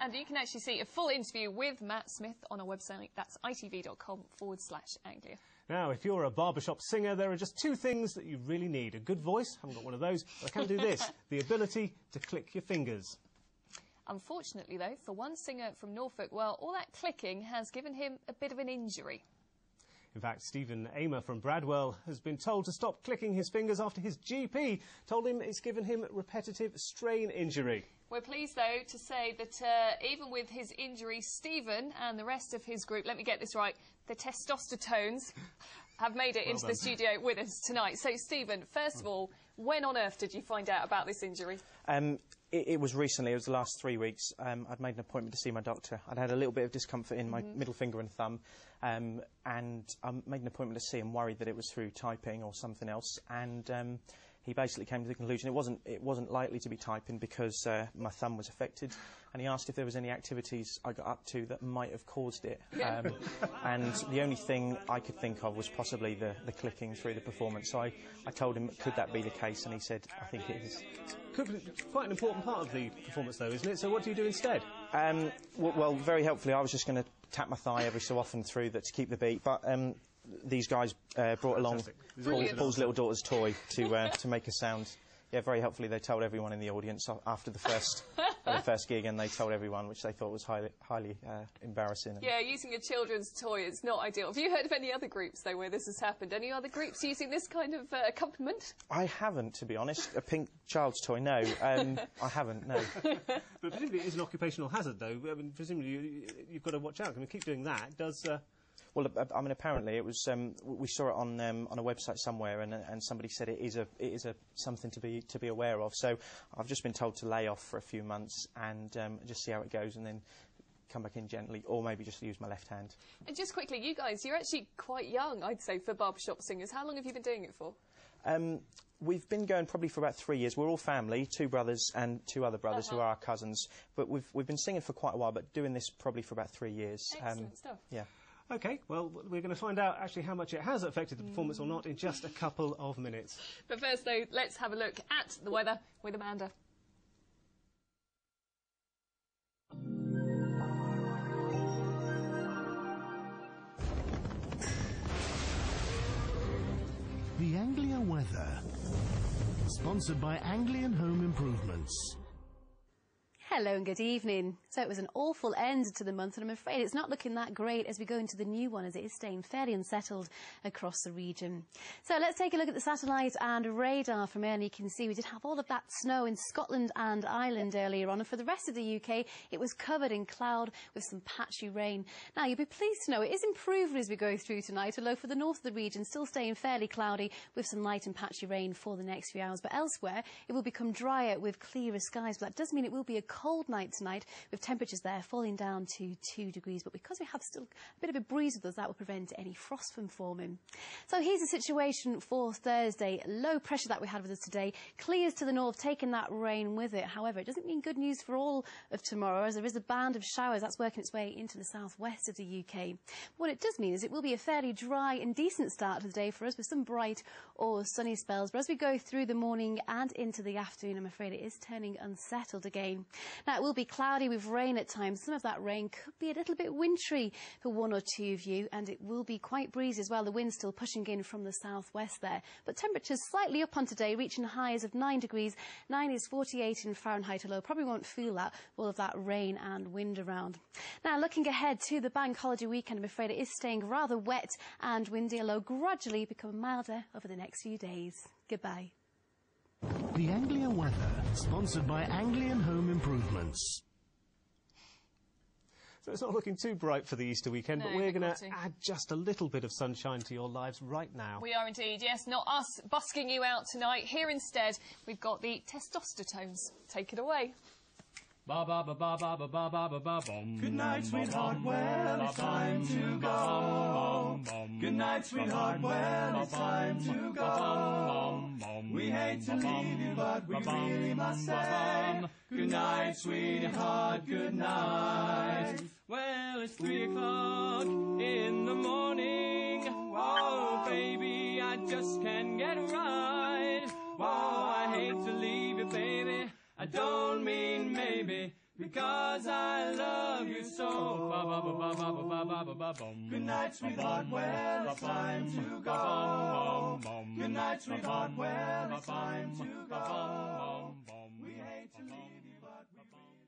And you can actually see a full interview with Matt Smith on our website. That's itv.com/Anglia. Now, if you're a barbershop singer, there are just two things that you really need. A good voice, haven't got one of those, but I can do this, the ability to click your fingers. Unfortunately, though, for one singer from Norfolk, well, all that clicking has given him a bit of an injury. In fact, Stephen Amer from Bradwell has been told to stop clicking his fingers after his GP told him it's given him repetitive strain injury. We're pleased, though, to say that even with his injury, Stephen and the rest of his group, let me get this right, the TestostaTones, have made it into the studio with us tonight. So, Stephen, first of all, when on earth did you find out about this injury? It was recently. It was the last 3 weeks. I'd made an appointment to see my doctor. I'd had a little bit of discomfort in my middle finger and thumb, and I made an appointment to see him, worried that it was through typing or something else. And he basically came to the conclusion it wasn't likely to be typing because my thumb was affected. And he asked if there was any activities I got up to that might have caused it. And the only thing I could think of was possibly the clicking through the performance. So I told him, could that be the case? And he said, I think it is. It's quite an important part of the performance, though, isn't it? So what do you do instead? Well, very helpfully, I was just going to tap my thigh every so often through that to keep the beat. But these guys brought along Paul's little daughter's toy to make a sound. Yeah, very helpfully they told everyone in the audience after the first gig, and they told everyone, which they thought was highly embarrassing. Yeah, using a children's toy is not ideal. Have you heard of any other groups, though, where this has happened? Any other groups using this kind of accompaniment? I haven't, to be honest. A pink child's toy, no. I haven't, no. But presumably it is an occupational hazard, though. I mean, presumably you've got to watch out. I mean, keep doing that. Does... Well, I mean, apparently it was. We saw it on a website somewhere, and somebody said it is something to be aware of. So I've just been told to lay off for a few months and just see how it goes, and then come back in gently, or maybe just use my left hand. And just quickly, you guys, you're actually quite young, I'd say, for barbershop singers. How long have you been doing it for? We've been going probably for about 3 years. We're all family, 2 brothers and 2 other brothers who are our cousins. But we've been singing for quite a while, but doing this probably for about 3 years. Excellent stuff. Yeah. OK, well, we're going to find out actually how much it has affected the performance or not in just a couple of minutes. But first, though, let's have a look at the weather with Amanda. The Anglia weather, sponsored by Anglian Home Improvements. Hello and good evening. So it was an awful end to the month, and I'm afraid it's not looking that great as we go into the new one, as it is staying fairly unsettled across the region. So let's take a look at the satellite and radar from earlier. You can see we did have all of that snow in Scotland and Ireland earlier on, and for the rest of the UK it was covered in cloud with some patchy rain. Now you'll be pleased to know it is improving as we go through tonight, although for the north of the region still staying fairly cloudy with some light and patchy rain for the next few hours. But elsewhere it will become drier with clearer skies, but that does mean it will be a cold night tonight, with temperatures there falling down to 2 degrees. But because we have still a bit of a breeze with us, that will prevent any frost from forming. So here's the situation for Thursday. Low pressure that we had with us today clears to the north, taking that rain with it. However, it doesn't mean good news for all of tomorrow, as there is a band of showers that's working its way into the southwest of the UK. What it does mean is it will be a fairly dry and decent start to the day for us, with some bright or sunny spells. But as we go through the morning and into the afternoon, I'm afraid it is turning unsettled again. Now, it will be cloudy with rain at times. Some of that rain could be a little bit wintry for one or two of you, and it will be quite breezy as well. The wind's still pushing in from the southwest there. But temperatures slightly up on today, reaching highs of 9 degrees. 9 is 48 in Fahrenheit, although probably won't feel that, all of that rain and wind around. Now, looking ahead to the bank holiday weekend, I'm afraid it is staying rather wet and windy, although gradually become milder over the next few days. Goodbye. The Anglia weather, sponsored by Anglian Home Improvements. So it's not looking too bright for the Easter weekend, No, but we're going to add just a little bit of sunshine to your lives right now. We are indeed, yes. Not us busking you out tonight. Here instead, we've got the TestostaTones. Take it away. Ba ba ba ba ba ba ba ba ba ba bum. Good night, sweetheart. Well, it's time to go. Good night, sweetheart. Well, it's time to go. We hate to leave you, but we really must say good night, sweetheart. Good night. Well, it's 3 o'clock in the morning. Oh, baby, I just can't get right. Oh, I hate to leave you, baby. I don't mean maybe, because I love you so. Good night, sweetheart, well, it's time to go. Good night, sweetheart, well, it's time to go. We hate to leave you, but we really